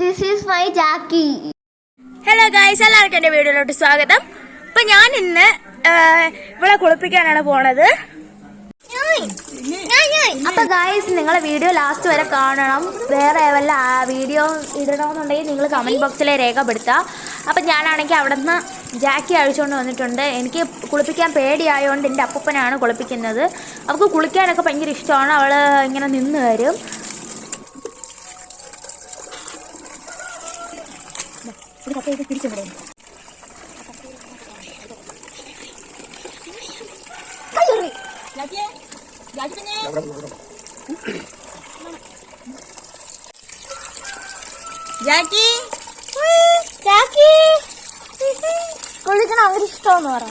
This is my Jackie. Hello guys, എല്ലാവർക്കും എൻ്റെ വീഡിയോയിലോട്ട് സ്വാഗതം. അപ്പൊ ഞാൻ ഇന്ന് ഇവിടെ കുളിപ്പിക്കാനാണ് പോണത്. അപ്പൊ ഗൈസ്, നിങ്ങളെ വീഡിയോ ലാസ്റ്റ് വരെ കാണണം. വേറെ വല്ല വീഡിയോ ഇടണമെന്നുണ്ടെങ്കിൽ നിങ്ങൾ കമന്റ് ബോക്സിൽ രേഖപ്പെടുത്തുക. അപ്പം ഞാനാണെങ്കിൽ അവിടെ നിന്ന് ജാക്കി അഴിച്ചുകൊണ്ട് വന്നിട്ടുണ്ട്. എനിക്ക് കുളിപ്പിക്കാൻ പേടിയായതുകൊണ്ട് എൻ്റെ അപ്പൂപ്പനാണ് കുളിപ്പിക്കുന്നത്. അവൾക്ക് കുളിക്കാനൊക്കെ ഭയങ്കര ഇഷ്ടമാണ്. അവൾ ഇങ്ങനെ നിന്ന് വരും. ജാക്കി കുളിക്കണം അവര് ഇഷ്ടമെന്ന് പറ.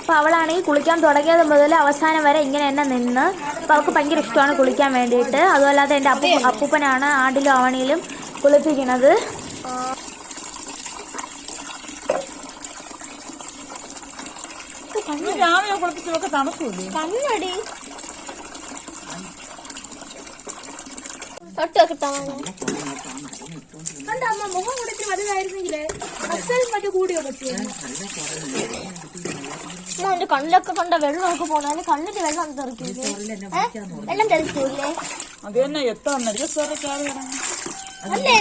അപ്പൊ അവളാണെങ്കിൽ കുളിക്കാൻ തുടങ്ങിയത് മുതൽ അവസാനം വരെ ഇങ്ങനെ തന്നെ നിന്ന്. അപ്പൊ അവൾക്ക് ഭയങ്കര ഇഷ്ടമാണ് കുളിക്കാൻ വേണ്ടിയിട്ട്. അതുമല്ലാതെ എൻ്റെ അപ്പൂപ്പനാണ് ആണ്ടിലും ആവണിയിലും കുളിപ്പിക്കുന്നത്. രാവിലെ കുളിപ്പിച്ചൊക്കെ തണുക്കൂലേ? കണ്ണടി തൊട്ടൊക്കെ അമ്മ മുഖം കുടിച്ച് മതിയായിരുന്നെങ്കിലേ മറ്റു കൂടിയോ പറ്റിയോ? എന്റെ കണ്ണിലൊക്കെ കണ്ട വെള്ളമൊക്കെ പോണാല് കണ്ണിന്റെ വെള്ളം തെറിക്കൂലേ? വെള്ളം തെറിക്കൂലേ? അത് തന്നെ എത്ര അല്ലേ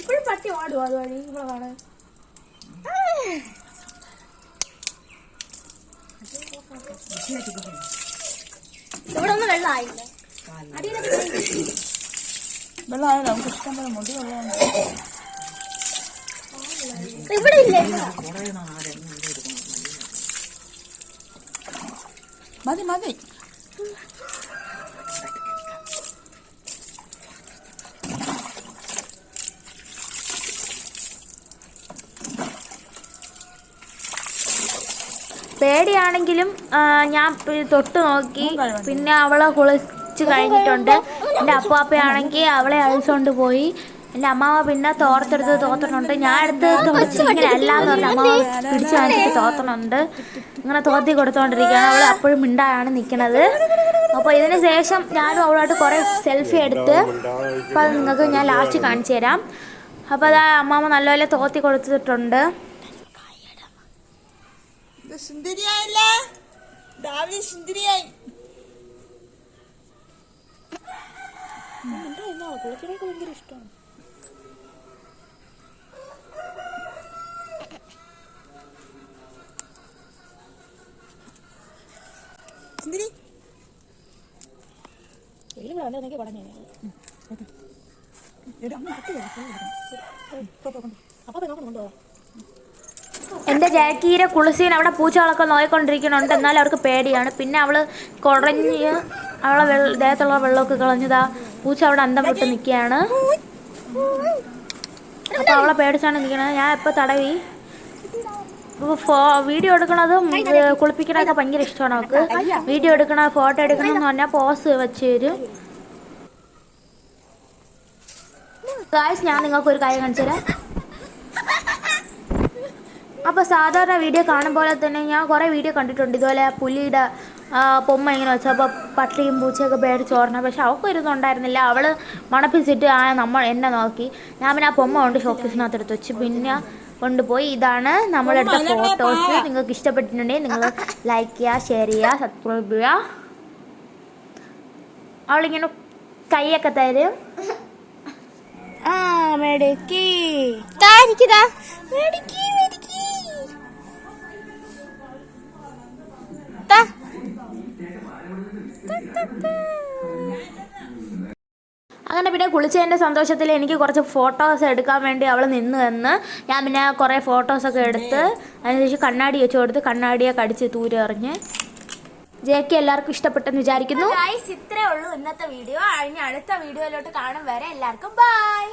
ഇപ്പോഴും പട്ടി ഓടുവോ അതുവഴി ഇവിടെ കാണാൻ? ഇവിടെ ഒന്നും വെള്ളമായില്ല. വെള്ളമായാലും നമുക്ക് ഇഷ്ടം പോലെ മുടി വെള്ളമാണ്. ഇവിടെ ഇല്ല. മതി മതി. പേടിയാണെങ്കിലും ഞാൻ തൊട്ട് നോക്കി. പിന്നെ അവളെ കുളിച്ച് കഴിഞ്ഞിട്ടുണ്ട്. എൻ്റെ അപ്പാപ്പയാണെങ്കിൽ അവളെ അഴിച്ചുകൊണ്ട് പോയി. എൻ്റെ അമ്മാവ പിന്നെ തോർത്തെടുത്ത് ഞാൻ എടുത്ത് തുടച്ച് ഇങ്ങനെ അല്ലാന്ന് പറഞ്ഞ അമ്മാവ പിടിച്ചു കാണിച്ചിട്ട് തോർത്തണുണ്ട്. ഇങ്ങനെ തോർത്തി കൊടുത്തോണ്ടിരിക്കുകയാണ്. അവൾ അപ്പോഴും മിണ്ടായാണ് നിൽക്കുന്നത്. അപ്പോൾ ഇതിന് ശേഷം ഞാനും അവളോട്ട് കുറേ സെൽഫി എടുത്ത് അപ്പോൾ അത് നിങ്ങൾക്ക് ഞാൻ ലാസ്റ്റ് കാണിച്ചു തരാം. അപ്പോൾ അതാ അമ്മാമ്മ നല്ലപോലെ തോർത്തി കൊടുത്തിട്ടുണ്ട്. സുന്ദരിയായില്ല, രാവിലെ സുന്ദരിയായി. കുളിക്കണൊക്കെ ഭയങ്കര ഇഷ്ടമാണ്. സുന്ദരി എൻ്റെ ജാക്കിയുടെ കുളിസീൻ അവിടെ പൂച്ചകളൊക്കെ നോയിക്കൊണ്ടിരിക്കുന്നുണ്ട്. എന്നാലും അവർക്ക് പേടിയാണ്. പിന്നെ അവൾ കുടഞ്ഞ് അവളെ ദേഹത്തുള്ള വെള്ളമൊക്കെ കളഞ്ഞതാ. പൂച്ച അവിടെ അന്തം വിട്ട് നിൽക്കുകയാണ്. അപ്പോൾ അവളെ പേടിച്ചാണ് നിൽക്കുന്നത്. ഞാൻ ഇപ്പോൾ തടവി വീഡിയോ എടുക്കണതും കുളിപ്പിക്കണതൊക്കെ ഭയങ്കര ഇഷ്ടമാണ് അവൾക്ക്. വീഡിയോ എടുക്കണ ഫോട്ടോ എടുക്കണമെന്ന് പറഞ്ഞാൽ പോസ് വെച്ച് തരും. ഗായ്സ്, ഞാൻ നിങ്ങൾക്കൊരു കാര്യം കാണിച്ചു തരാം. അപ്പോൾ സാധാരണ വീഡിയോ കാണും പോലെ തന്നെ ഞാൻ കുറേ വീഡിയോ കണ്ടിട്ടുണ്ട്. ഇതുപോലെ പുലിയുടെ പൊമ്മ ഇങ്ങനെ വെച്ചപ്പോൾ പട്ടിയും പൂച്ചയൊക്കെ പേടിച്ചോർണം. പക്ഷെ അവൾക്ക് ഇരുന്നുണ്ടായിരുന്നില്ല. അവൾ മണപ്പിച്ചിട്ട് എന്നെ നോക്കി. ഞാൻ പിന്നെ ആ പൊമ്മ കൊണ്ട് ഷോക്കേസിനകത്ത് എടുത്ത് വെച്ച് പിന്നെ കൊണ്ടുപോയി. ഇതാണ് നമ്മളെടുത്ത ഫോട്ടോസ്. നിങ്ങൾക്ക് ഇഷ്ടപ്പെട്ടിട്ടുണ്ടെങ്കിൽ നിങ്ങൾ ലൈക്ക് ചെയ്യുക, ഷെയർ ചെയ്യുക, സബ്സ്ക്രൈബ് ചെയ്യുക. അവളിങ്ങനെ കൈയൊക്കെ തരും. മെടുക്കി അങ്ങനെ പിന്നെ കുളിച്ചതിൻ്റെ സന്തോഷത്തിൽ എനിക്ക് കുറച്ച് ഫോട്ടോസ് എടുക്കാൻ വേണ്ടി അവൾ നിന്ന് ഞാൻ പിന്നെ കുറേ ഫോട്ടോസൊക്കെ എടുത്ത് അതിനുശേഷം കണ്ണാടി വെച്ച് കൊടുത്ത് കണ്ണാടിയെ കടിച്ച് തൂരി എറിഞ്ഞ്. ജേക്ക് എല്ലാവർക്കും ഇഷ്ടപ്പെട്ടെന്ന് വിചാരിക്കുന്നു. ഇത്രേ ഉള്ളൂ ഇന്നത്തെ വീഡിയോ. അടുത്ത വീഡിയോയിലോട്ട് കാണും വരെ എല്ലാവർക്കും ബൈ.